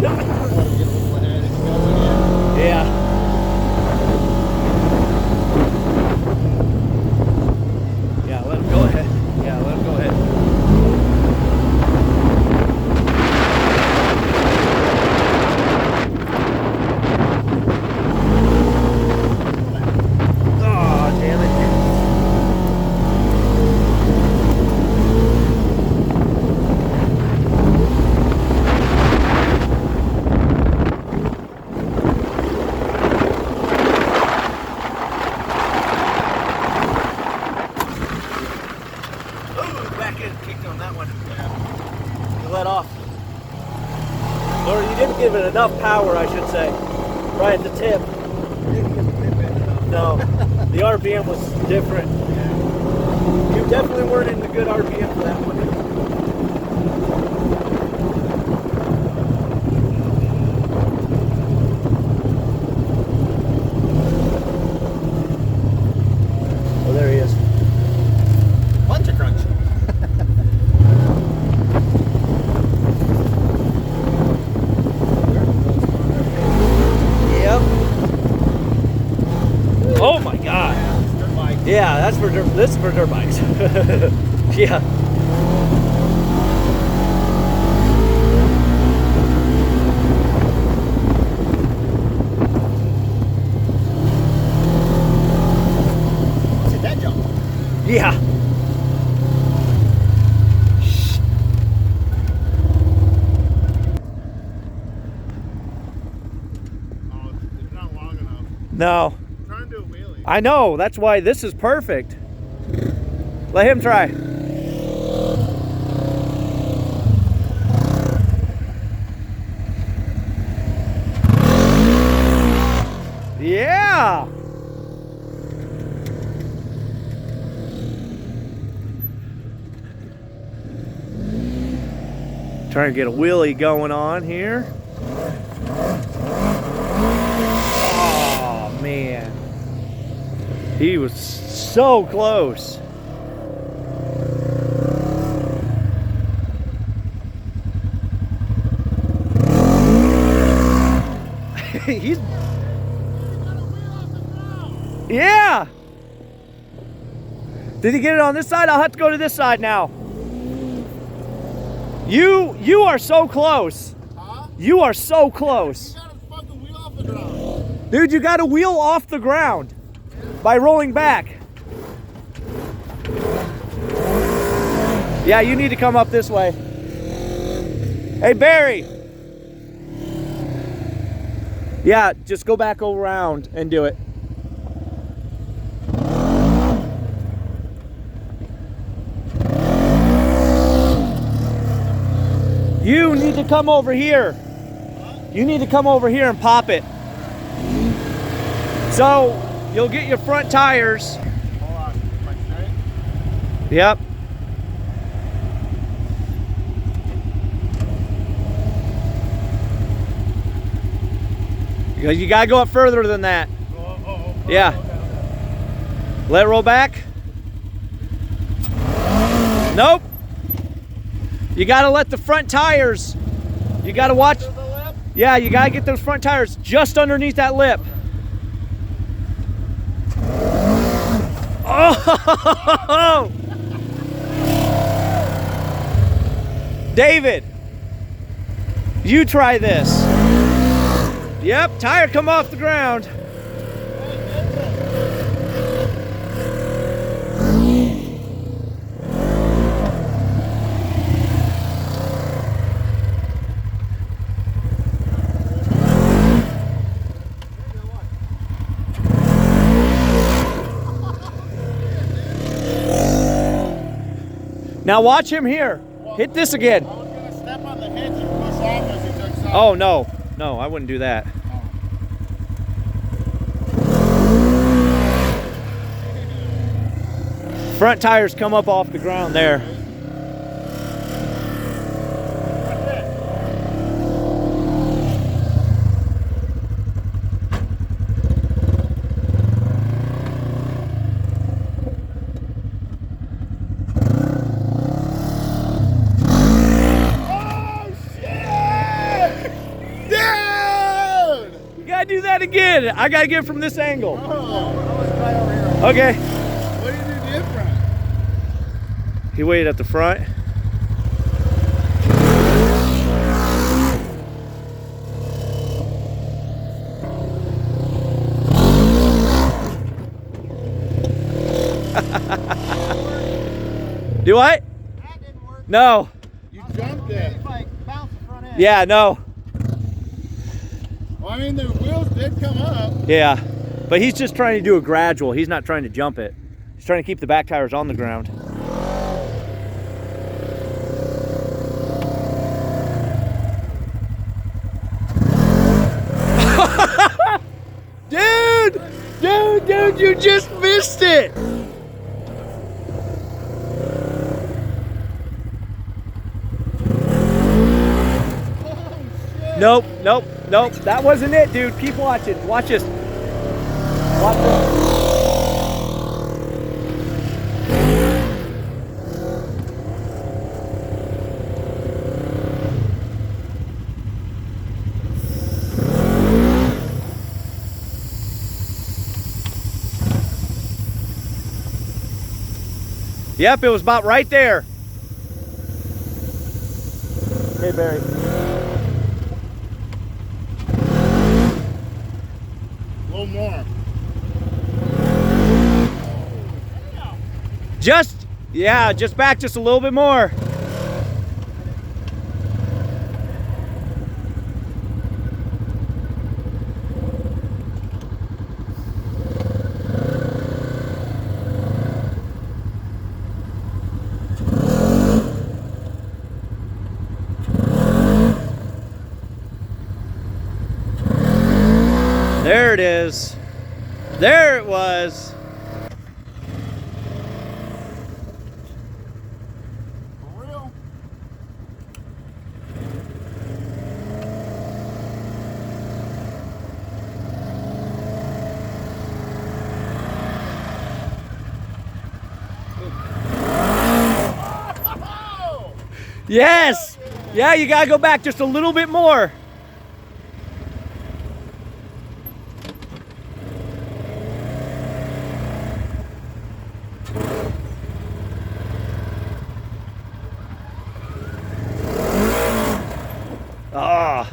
Yeah. Yeah, let him go ahead. Yeah, let him go ahead. Oh, damn it. Back in, kicked on that one. You let off. Or you didn't give it enough power, I should say. Right at the tip. No, the RPM was different. You definitely weren't in the good RPM for that one. Oh, there he is. Bunch of crunch. Yep. Oh my God. Yeah, that's for dirt. This is for dirt bikes. Yeah. What's that jump? Yeah. Oh, it's not long enough. No. I'm trying to do a wheelie. I know. That's why this is perfect. Let him try. Yeah. Trying to get a wheelie going on here. Oh man. He was so close. He's yeah. Did he get it on this side? I'll have to go to this side now. You are so close. Huh? You are so close. You got a fucking wheel off the ground. Dude, you got to wheel off the ground by rolling back. Yeah, you need to come up this way. Hey, Barry. Yeah, just go back around and do it. You need to come over here. You need to come over here and pop it. So you'll get your front tires. Hold on. Am I straight? Yep. You gotta go up further than that. Yeah. Let it roll back. Nope. You gotta let the front tires. You gotta watch. Yeah, you gotta get those front tires just underneath that lip. Oh! David, you try this. Yep, tire come off the ground. Now watch him here. Hit this again. I was going to step on the hitch and push off as he took off. Oh, no. No, I wouldn't do that. Front tires come up off the ground there. I do that again? I gotta get it from this angle. Oh, let's try over here. Okay. What do you do different? He waited at the front. Do what? That didn't work. No. You jumped it. It's like bounce the front end. Yeah, no. Well, I mean, the wheels did come up. Yeah. But he's just trying to do a gradual. He's not trying to jump it. He's trying to keep the back tires on the ground. Dude, you just missed it. Nope. That wasn't it, dude. Keep watching. Watch this. Watch this. Yep, it was about right there. Hey, Barry. A little more. Just back just a little bit more. There it is. There it was. For real? Yes. Yeah, you gotta go back just a little bit more. Ah.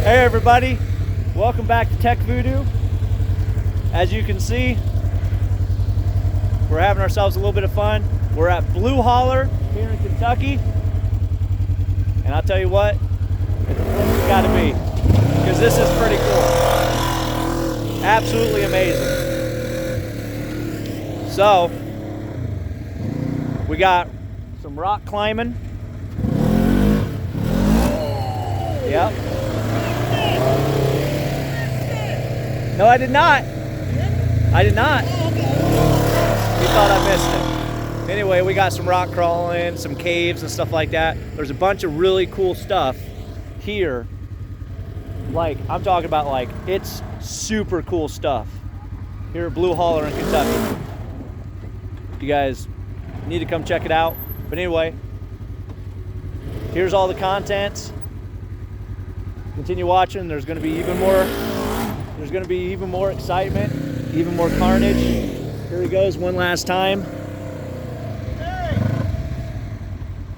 Hey everybody, welcome back to Tech Voodoo. As you can see, we're having ourselves a little bit of fun. We're at Blue Holler here in Kentucky. And I'll tell you what, it's a place you gotta be, because this is pretty cool. Absolutely amazing. So, we got some rock climbing. Yep. No, I did not. I did not. He thought I missed it. Anyway, we got some rock crawling, some caves and stuff like that. There's a bunch of really cool stuff here. Like, I'm talking about, like, it's super cool stuff here at Blue Holler in Kentucky. You guys need to come check it out. But anyway, here's all the content. Continue watching. There's going to be even more. There's going to be even more excitement, even more carnage. Here he goes one last time. Hey!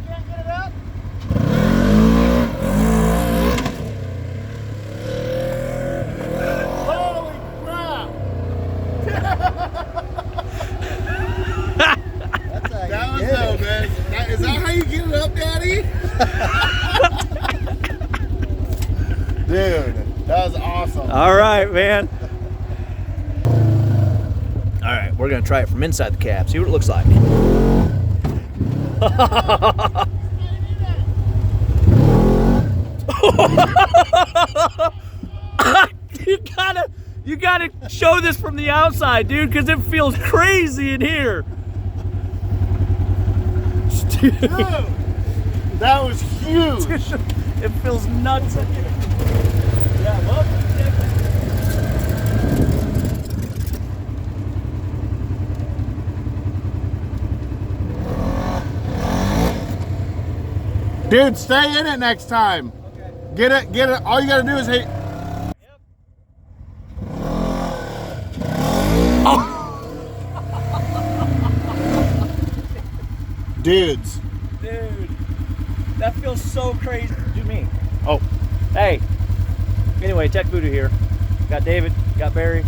Can't get it up? Holy crap! That's how That you was get so it. good. Is that how you get it up, Daddy? Dude, that was awesome. All right, man. All right, we're gonna try it from inside the cab. See what it looks like. You gotta show this from the outside, dude, because it feels crazy in here. Dude, that was huge. It feels nuts. Yeah, well, Dude, stay in it next time. okay. Get it. All you gotta do is hit. Yep. Dudes. Dude, that feels so crazy. Do me. Oh, Hey. Anyway, Tech Voodoo here. Got David, got Barry.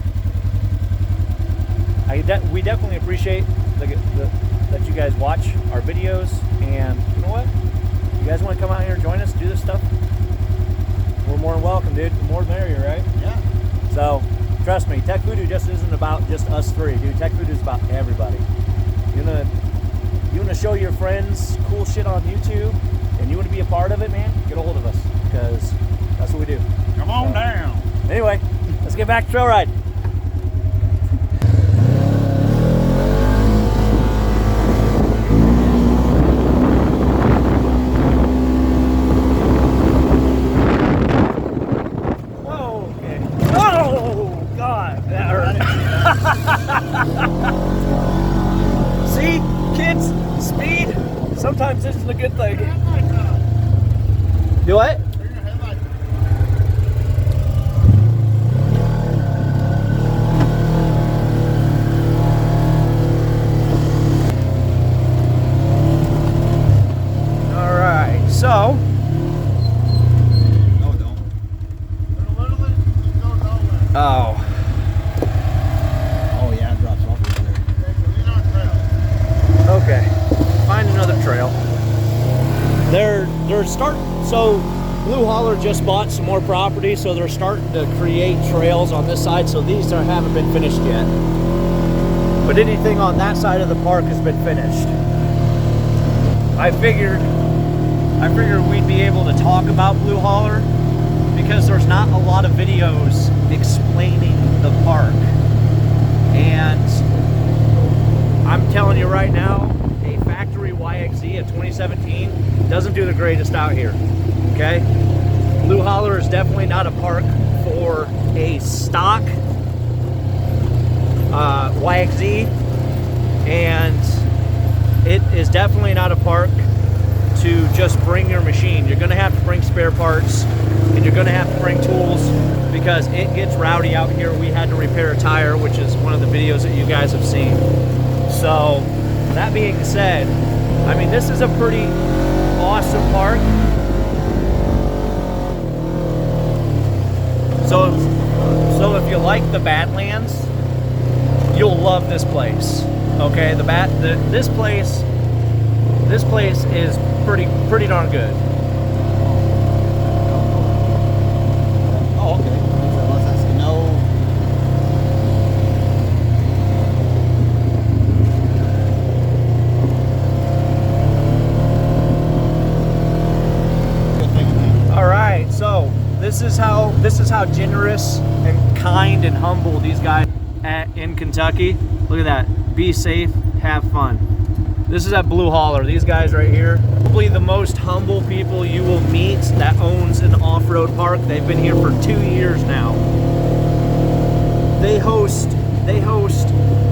We definitely appreciate that you guys watch our videos, and you know what? You guys want to come out here and join us, do this stuff? We're more than welcome, dude. The more the merrier, right? Yeah. So, trust me, Tech Voodoo just isn't about just us three, dude. Tech Voodoo is about everybody. You wanna show your friends cool shit on YouTube, and you wanna be a part of it, man? Get a hold of us, because that's what we do. come on down. Anyway, let's get back to trail ride. Whoa, okay. Oh, God, that hurt. See, kids, speed sometimes isn't a good thing. Do what? So, No, don't. Literally, you go nowhere. oh, Oh yeah, it drops off right there. Okay, so these aren't trails. okay. Find another trail. They're starting. So, Blue Holler just bought some more property, so they're starting to create trails on this side. So these haven't been finished yet. But anything on that side of the park has been finished. I figured we'd be able to talk about Blue Holler because there's not a lot of videos explaining the park. And I'm telling you right now, a factory YXZ of 2017 doesn't do the greatest out here, okay? Blue Holler is definitely not a park for a stock YXZ, and it is definitely not a park to just bring your machine. You're gonna have to bring spare parts, and you're gonna have to bring tools because it gets rowdy out here. We had to repair a tire, which is one of the videos that you guys have seen. So, that being said, I mean, this is a pretty awesome park. So if you like the Badlands, you'll love this place. Okay, this place is pretty darn good. Oh, okay. So let's ask no. Good thing with that. All right, so this is how generous and kind and humble these guys in Kentucky. Look at that. Be safe, have fun. This is at Blue Holler. These guys right here, probably the most humble people you will meet that owns an off-road park. They've been here for 2 years now. They host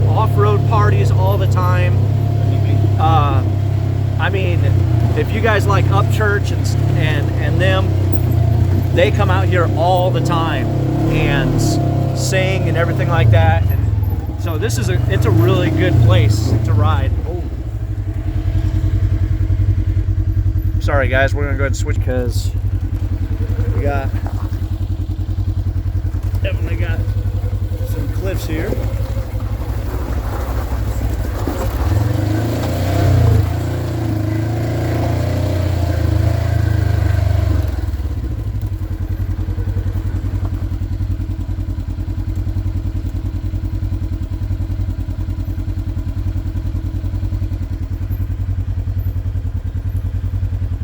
off-road parties all the time. I mean, if you guys like Upchurch and them, they come out here all the time and sing and everything like that. And so it's a really good place to ride. Oh. Sorry guys, we're gonna go ahead and switch because we definitely got some cliffs here.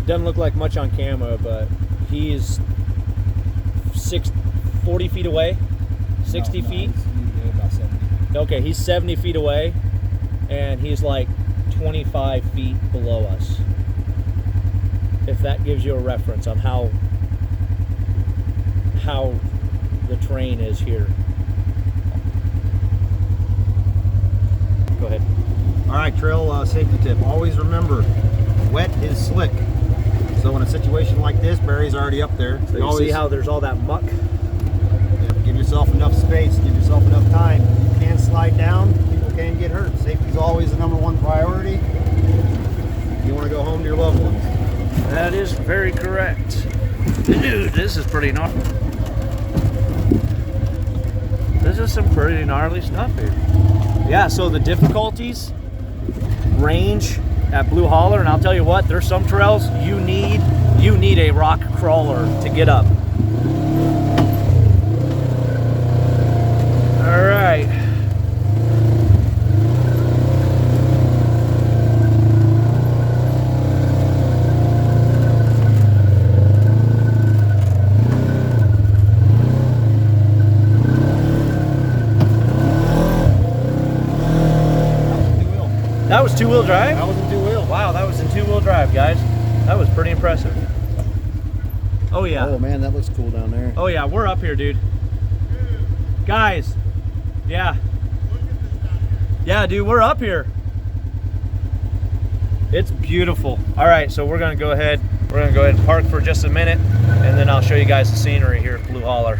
Doesn't look like much on camera, but he's 40 feet away, 60 feet. He's about 70. Okay, he's 70 feet away, and he's like 25 feet below us. If that gives you a reference on how the terrain is here. Go ahead. All right, trail safety tip. Always remember, wet is slick. So in a situation like this, Barry's already up there. So you see how there's all that muck? Give yourself enough space, give yourself enough time. You can slide down, people can get hurt. Safety's always the #1 priority. You want to go home to your loved ones. That is very correct. Dude, this is pretty gnarly. This is some pretty gnarly stuff here. Yeah, so the difficulties range at Blue Holler, and I'll tell you what, there's some trails you need a rock crawler to get up. All right. That was two-wheel drive? That was in two-wheel. Wow, that was in two-wheel drive, guys. That was pretty impressive. Oh, yeah. Oh, man, that looks cool down there. Oh, yeah, we're up here, dude. Guys, yeah. Yeah, dude, we're up here. It's beautiful. All right, so we're gonna go ahead and park for just a minute, and then I'll show you guys the scenery here at Blue Holler.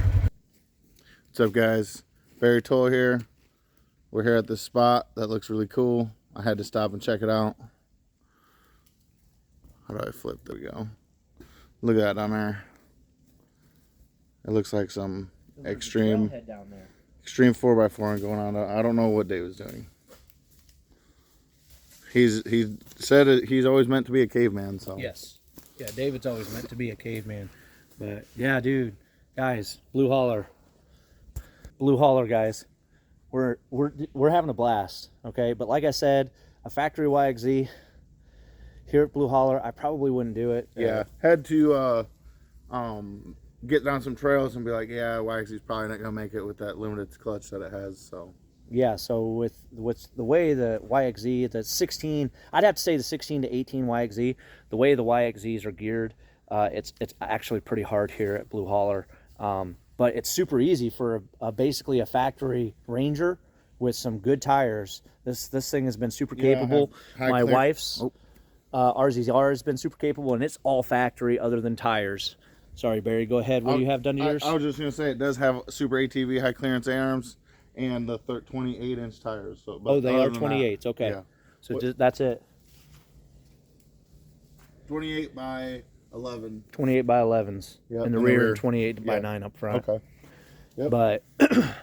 What's up, guys? Barry Toll here. We're here at this spot that looks really cool. I had to stop and check it out. How do I flip? There we go. Look at that down there. It looks like some extreme 4x4 going on. I don't know what Dave was doing. He said he's always meant to be a caveman. So Yes. Yeah, David's always meant to be a caveman. But yeah, dude, guys, Blue Holler, guys. We're having a blast, okay? But like I said, a factory YXZ here at Blue Holler, I probably wouldn't do it. yeah, had to get down some trails and be like, yeah, YXZ's probably not gonna make it with that limited clutch that it has. So Yeah, so with the way the YXZ, the 16, I'd have to say the 16 to 18 YXZ, the way the YXZs are geared, it's actually pretty hard here at Blue Holler. But it's super easy for basically a factory Ranger with some good tires. This thing has been super capable. My wife's RZR has been super capable, and it's all factory other than tires. Sorry, Barry, go ahead. What do you have done to yours? I was just gonna say it does have super ATV high clearance arms and the 28-inch tires. So, but they are 28s. Okay, yeah. So that's it. 28 by 11. 28 by 11s in the rear, and 28 by 9 up front. Okay. Yep. But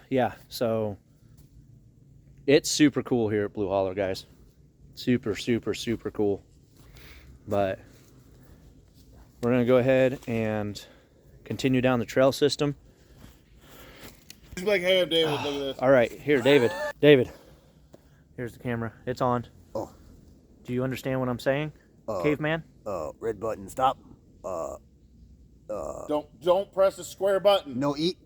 yeah, so it's super cool here at Blue Holler, guys. Super, super, super cool. But we're gonna go ahead and continue down the trail system. He's like, hey, David, look at this. All right, here, David. David, here's the camera. It's on. Oh. Do you understand what I'm saying, caveman? Red button, stop. Don't press the square button. No eat.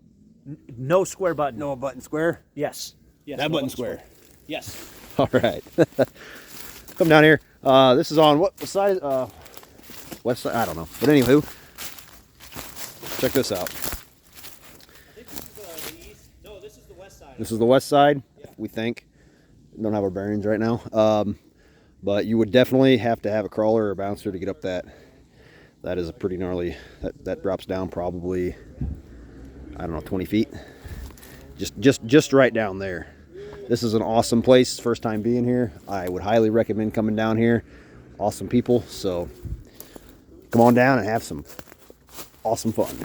No square button. No button square. Yes. Yes. That no button square. Yes. All right. Come down here. This is on what side? West side. I don't know. But anywho, check this out. I think this is the east. No, this is the west side. This is the west side. Yeah. We think. Don't have our bearings right now. But you would definitely have to have a crawler or a bouncer to get up that. That is a pretty gnarly. That drops down probably, I don't know, 20 feet. Just right down there. This is an awesome place. First time being here. I would highly recommend coming down here. Awesome people. So come on down and have some awesome fun.